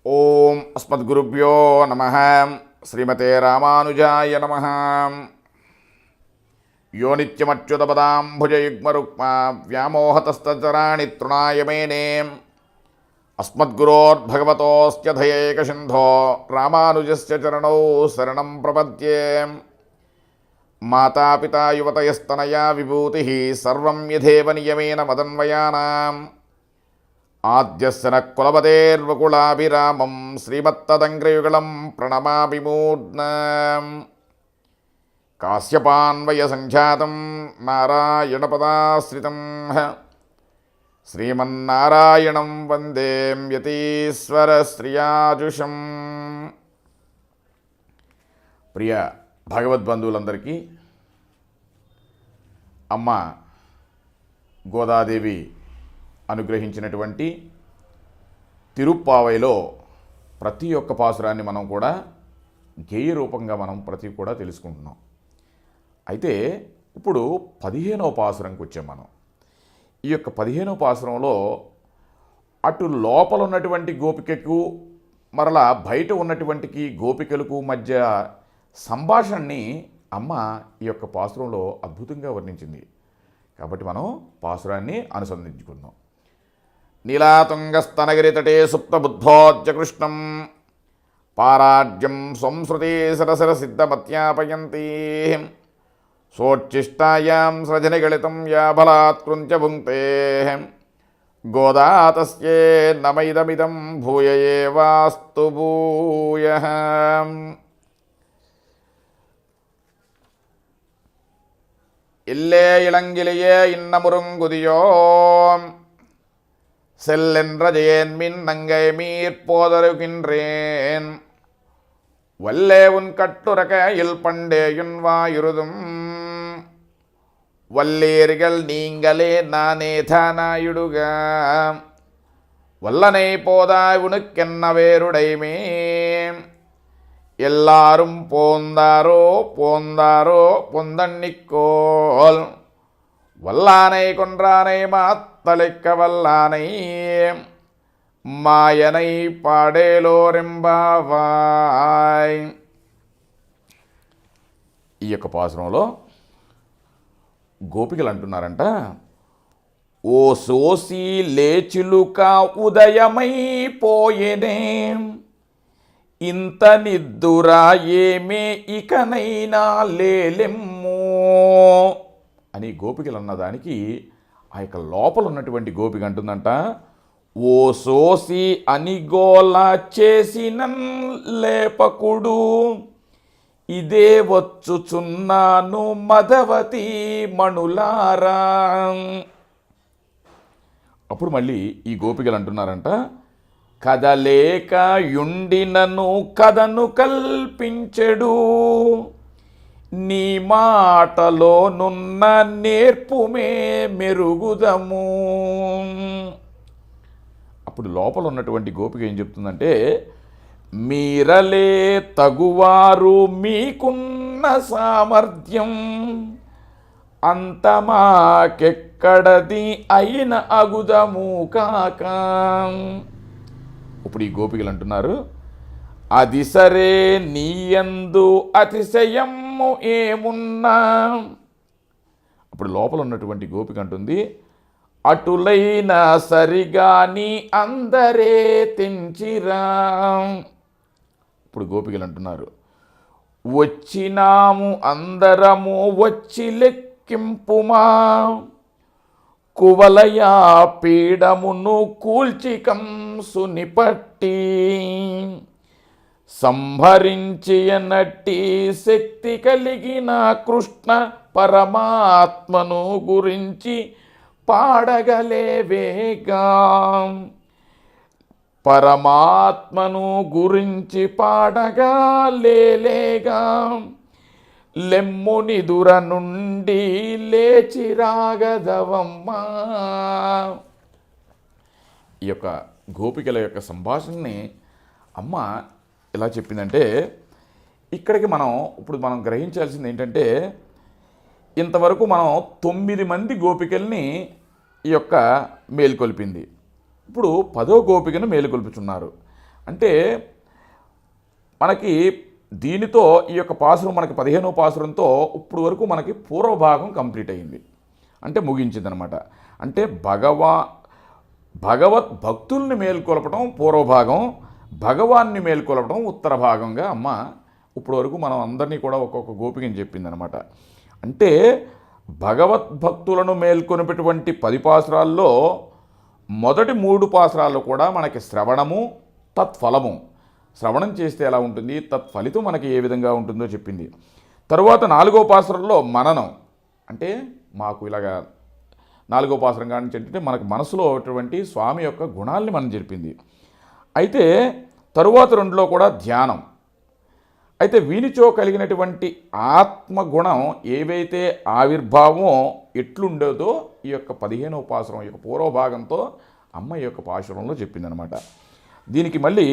ఓం అస్మద్గురుభ్యో నమః. శ్రీమతే రామానుజాయ నమః. యో నిత్యమచ్యుతపదాంభుజయుగ్మరుక్మా వ్యామోహతస్తచరాణి తృణాయ మేనే. అస్మద్గురోర్భగవతోస్య దయైకసింధో రామానుజస్య చరణౌ శరణం ప్రపద్యే. మాతాపితా యువతయస్తనయా విభూతిః సర్వం యథేవ నియమేన మదన్వయానాం. ఆద్యస్య న కులపతేర్వకులాభిరామం శ్రీమత్తదంగ్రయుగళం ప్రణమామి మూర్ధ్నాం. కాశ్యపాన్వయ సంఖ్యాతం నారాయణపదాశ్రితం శ్రీమన్నారాయణం వందే యతీశ్వర శ్రియాజుషం. ప్రియ భగవద్బంధువులందరికీ అమ్మ గోదాదేవి అనుగ్రహించినటువంటి తిరుప్పావైలో ప్రతి ఒక్క పాసురాన్ని మనం కూడా గేయ రూపంగా మనం ప్రతి కూడా తెలుసుకుంటున్నాం. అయితే ఇప్పుడు 15వ పాసురంకి వచ్చాం మనం. ఈ యొక్క 15వ పాసురంలో అటు లోపల ఉన్నటువంటి గోపికకు మరలా బయట ఉన్నటువంటి గోపికలకు మధ్య సంభాషణని అమ్మ ఈ యొక్క పాసురంలో అద్భుతంగా వర్ణించింది. కాబట్టి మనం పాసురాన్ని అనుసంధించుకుందాం. నీలాతుంగస్తనగిరితటే సుప్తబుద్ధోజ్య కృష్ణం పారాజ్యం సంస్కృతి సరసర సిద్ధమత్యాపయంతి సోచ్ఛిష్టాయాం సృజనిగళితం యా బలాత్కృంచ భుంక్తే గోదా తస్యే నమైదమిదం భూయ ఏవాస్తు భూయః. ఇల్లే ఇళంగిలియే ఇన్నమురుంగుదియో செல்லென்றஜெயன்மின் நங்கை மீற்போதருகின்றேன் வல்லே உன் கட்டுரகையில் பண்டேயுன் வாயுருதும் வல்லீர்கள் நீங்களே நானே தானாயுடுக வல்லனை போதாய் உனக்கென்ன வேருடைமே எல்லாரும் போந்தாரோ போந்தாரோ பொந்தன்னிக்கோல் வல்லானை கொன்றானை மாத்தளிக்க வல்லானை మాయనై పాడేలోరింబావాయ్. ఈ యొక్క పాసురంలో గోపికలు అంటున్నారంట, ఓ సోసి లేచిలుక ఉదయమైపోయేనే ఇంత నిద్దురా ఏమే ఇకనైనా లేలెమ్మో అని గోపికలు అన్నదానికి ఆ యొక్క లోపల ఉన్నటువంటి గోపిక అంటుందంట, ఓ సోసి అనిగోల చేసిన లేపకుడు ఇదే వచ్చుచున్నాను మదవతి మణులారా. అప్పుడు మళ్ళీ ఈ గోపికలు అంటున్నారంట, కదలేక యుండినను కథను కల్పించెడు నీ మాటలోనున్న నేర్పుమే మెరుగుదము. అప్పుడు లోపల ఉన్నటువంటి గోపిక ఏం చెప్తుందంటే, మీరలే తగువారు మీకున్న సామర్థ్యం అంత మాకెక్కడది అయిన అగుదము కాక. ఇప్పుడు ఈ గోపికలు అంటున్నారు, అది సరే నీయందు అతిశయము ఏమున్నా. అప్పుడు లోపల ఉన్నటువంటి గోపిక అంటుంది, అటులైన సరిగాని అందరే తెంచిరా. ఇప్పుడు గోపికలు అంటున్నారు, వచ్చినాము అందరము వచ్చి లెక్కింపుమా కువలయా పీడమును కూల్చి కంసుని పట్టి సంహరించి ఎన్నట్టి శక్తి కలిగిన కృష్ణ పరమాత్మను గురించి పాడగలేవేగా. పరమాత్మను గురించి పాడగలేగా లెమ్ముని దుర నుండి లేచిరాగదవమ్మా. ఈ యొక్క గోపికల యొక్క సంభాషణని అమ్మ ఎలా చెప్పిందంటే, ఇక్కడికి ఇప్పుడు మనం గ్రహించాల్సింది ఏంటంటే, ఇంతవరకు మనం 9 మంది గోపికల్ని ఈ యొక్క మేలుకొల్పింది. ఇప్పుడు 10వ గోపికను మేలుకొల్పుచున్నారు. అంటే మనకి దీనితో ఈ యొక్క పాసురం మనకి 15వ పాసురంతో ఇప్పుడు వరకు మనకి పూర్వభాగం కంప్లీట్ అయింది, అంటే ముగించిందనమాట. అంటే భగవత్ భక్తుల్ని మేల్కొల్పడం పూర్వభాగం, భగవాన్ని మేల్కొల్పడం ఉత్తర భాగంగా అమ్మ ఇప్పుడు వరకు మనం అందరినీ కూడా ఒక్కొక్క గోపికని చెప్పిందనమాట. అంటే భగవద్భక్తులను మేల్కొనిపెటువంటి 10 పాసురాల్లో మొదటి 3 పాసురాల్లో కూడా మనకి శ్రవణము, తత్ఫలము, శ్రవణం చేస్తే ఎలా ఉంటుంది, తత్ఫలితం మనకి ఏ విధంగా ఉంటుందో చెప్పింది. తరువాత 4వ పాసురంలో మననం, అంటే మాకు ఇలాగా 4వ పాసురం కాడి నుంచి ఏంటంటే మనకు మనసులో ఉన్నటువంటి స్వామి యొక్క గుణాలని మనం చెప్పింది. అయితే తరువాత 2లో కూడా ధ్యానం. అయితే వీనిచో కలిగినటువంటి ఆత్మగుణం ఏవైతే ఆవిర్భావమో ఎట్లుండేదో ఈ యొక్క 15వ పాసురం యొక్క పూర్వభాగంతో అమ్మ ఈ యొక్క పాసురంలో చెప్పిందనమాట. దీనికి మళ్ళీ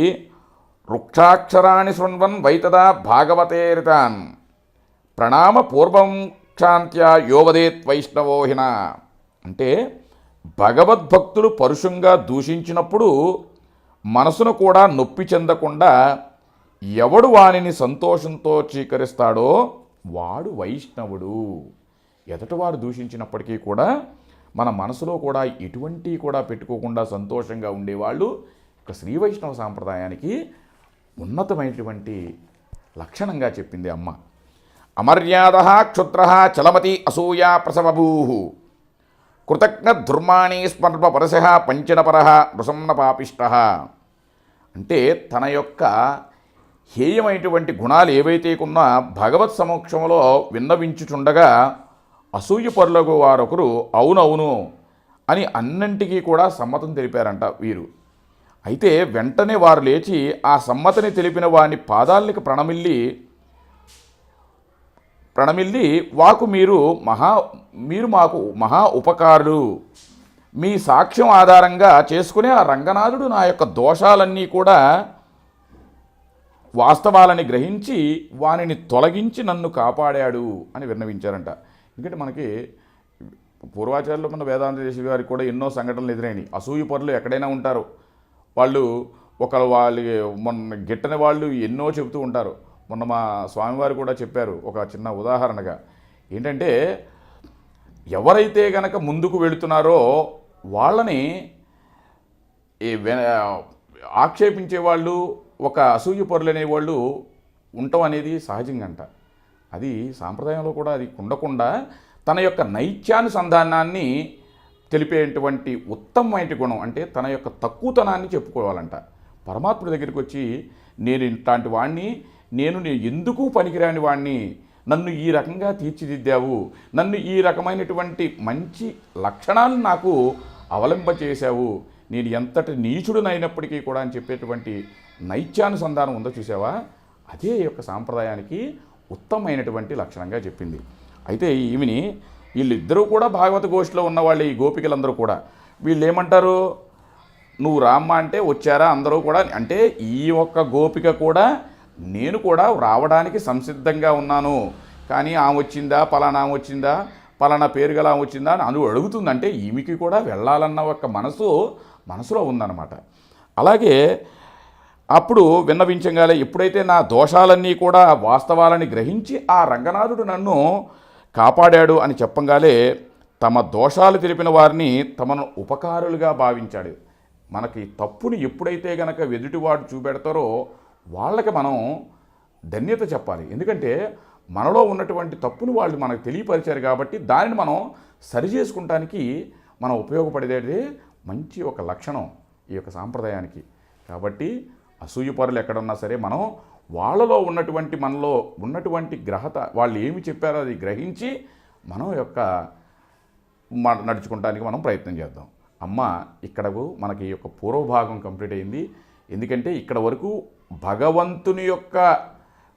వృక్షాక్షరాన్ని శృణ్వన్ వైతదా భాగవతేరితాన్ ప్రణామ పూర్వం క్షాంత్య యోవదేత్ వైష్ణవోహిన. అంటే భగవద్భక్తులు పరుషంగా దూషించినప్పుడు మనసును కూడా నొప్పి చెందకుండా ఎవడు వానిని సంతోషంతో చీకరిస్తాడో వాడు వైష్ణవుడు. ఎదుటివారు దూషించినప్పటికీ కూడా మన మనసులో కూడా ఎటువంటి కూడా పెట్టుకోకుండా సంతోషంగా ఉండేవాళ్ళు ఒక శ్రీ వైష్ణవ సాంప్రదాయానికి ఉన్నతమైనటువంటి లక్షణంగా చెప్పింది అమ్మ. అమర్యాద క్షుద్ర చలమతి అసూయా ప్రసవభూ కృతజ్ఞ ధృమాణి స్మర్ప పరశ పంచనపర నృసంన పాపిష్ట. అంటే తన యొక్క హేయమైనటువంటి గుణాలు ఏవైతే ఉన్నా భగవత్ సమక్షంలో విన్నవించుచుండగా అసూయపరులకు వారొకరు అవునవును అని అన్నింటికీ కూడా సమ్మతం తెలిపారంట వీరు. అయితే వెంటనే వారు లేచి ఆ సమ్మతిని తెలిపిన వాని పాదాలకి ప్రణమిల్లి వాకు మీరు మాకు మహా ఉపకారులు, మీ సాక్ష్యం ఆధారంగా చేసుకునే ఆ రంగనాథుడు నా యొక్క దోషాలన్నీ కూడా వాస్తవాలని గ్రహించి వానిని తొలగించి నన్ను కాపాడాడు అని విన్నవించారంట. ఎందుకంటే మనకి పూర్వాచార్యులు మన వేదాంత దేశ గారికి కూడా ఎన్నో సంఘటనలు ఎదురైనాయి. అసూయ పరులు ఎక్కడైనా ఉంటారు. వాళ్ళు మొన్న గిట్టని వాళ్ళు ఎన్నో చెబుతూ ఉంటారు. మొన్న మా స్వామివారు కూడా చెప్పారు ఒక చిన్న ఉదాహరణగా. ఏంటంటే ఎవరైతే గనక ముందుకు వెళుతున్నారో వాళ్ళని ఆక్షేపించే వాళ్ళు, ఒక అసూయ పరులు అనేవాళ్ళు ఉండటం అనేది సహజంగా అంట. అది సాంప్రదాయంలో కూడా అది ఉండకుండా తన యొక్క నైత్యానుసంధానాన్ని తెలిపేటువంటి ఉత్తమమైన గుణం, అంటే తన యొక్క తక్కువతనాన్ని చెప్పుకోవాలంట. పరమాత్ముడి దగ్గరికి వచ్చి నేను ఇట్లాంటి వాణ్ణి, నేను ఎందుకు పనికిరాని వాణ్ణి, నన్ను ఈ రకంగా తీర్చిదిద్దావు, నన్ను ఈ రకమైనటువంటి మంచి లక్షణాలను నాకు అవలంబచేశావు, నేను ఎంతటి నీచుడునైనప్పటికీ కూడా అని చెప్పేటువంటి నైత్యానుసంధానం ఉందో చూసావా, అదే యొక్క సాంప్రదాయానికి ఉత్తమమైనటువంటి లక్షణంగా చెప్పింది. అయితే వీళ్ళిద్దరూ కూడా భాగవత గోష్ఠిలో ఉన్నవాళ్ళు, ఈ గోపికలందరూ కూడా. వీళ్ళు ఏమంటారు, నువ్వు రామ్మ అంటే వచ్చారా అందరూ కూడా, అంటే ఈ ఒక్క గోపిక కూడా నేను కూడా రావడానికి సంసిద్ధంగా ఉన్నాను, కానీ ఆమె వచ్చిందా, పలానా ఆమె వచ్చిందా, పలానా పేరు గల ఆమె వచ్చిందా అని అడుగుతుందంటే ఈమెకి కూడా వెళ్ళాలన్న ఒక మనసులో ఉందన్నమాట. అలాగే అప్పుడు విన్నవించగానే ఎప్పుడైతే నా దోషాలన్నీ కూడా వాస్తవాలని గ్రహించి ఆ రంగనాథుడు నన్ను కాపాడాడు అని చెప్పంగానే తమ దోషాలు తెలిపిన వారిని తమను ఉపకారులుగా భావించాడు. మనకి తప్పుని ఎప్పుడైతే గనక ఎదుటివాడు చూపెడతారో వాళ్ళకి మనం ధన్యత చెప్పాలి. ఎందుకంటే మనలో ఉన్నటువంటి తప్పును వాళ్ళు మనకు తెలియపరిచారు కాబట్టి దానిని మనం సరి చేసుకుంటానికి మనం ఉపయోగపడేది మంచి ఒక లక్షణం ఈ యొక్క సాంప్రదాయానికి. కాబట్టి అసూయపరులు ఎక్కడున్నా సరే మనం వాళ్ళలో ఉన్నటువంటి మనలో ఉన్నటువంటి గ్రహత, వాళ్ళు ఏమి చెప్పారో అది గ్రహించి మనం యొక్క నడుచుకుంటానికి మనం ప్రయత్నం చేద్దాం. అమ్మ ఇక్కడకు మనకి ఈ యొక్క పూర్వభాగం కంప్లీట్ అయింది. ఎందుకంటే ఇక్కడ వరకు భగవంతుని యొక్క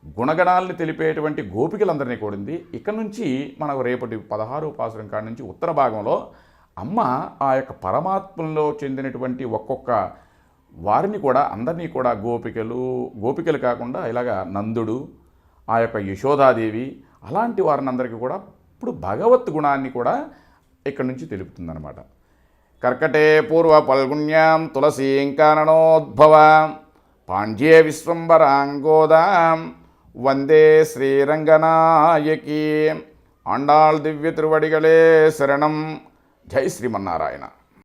గుణగణాలని తెలిపేటువంటి గోపికలందరినీ కూడింది. ఇక్కడ నుంచి మనకు రేపటి 16వ పాసురం కాడి నుంచి ఉత్తర భాగంలో అమ్మ ఆ యొక్క పరమాత్మలో చెందినటువంటి ఒక్కొక్క వారిని కూడా అందరినీ కూడా గోపికలు కాకుండా ఇలాగా నందుడు, ఆ యొక్క యశోదాదేవి, అలాంటి వారిని అందరికీ కూడా ఇప్పుడు భగవత్ గుణాన్ని కూడా ఇక్కడ నుంచి తెలుపుతుందన్నమాట. కర్కటే పూర్వ పల్గుణ్యాం తులసీం కారణోద్భవ పాండ్యే విశ్వంబరాంగోదాం వందే శ్రీరంగనాయకీ. ఆండాళ్ దివ్య తిరువడిగలే శరణం. జై శ్రీమన్నారాయణ.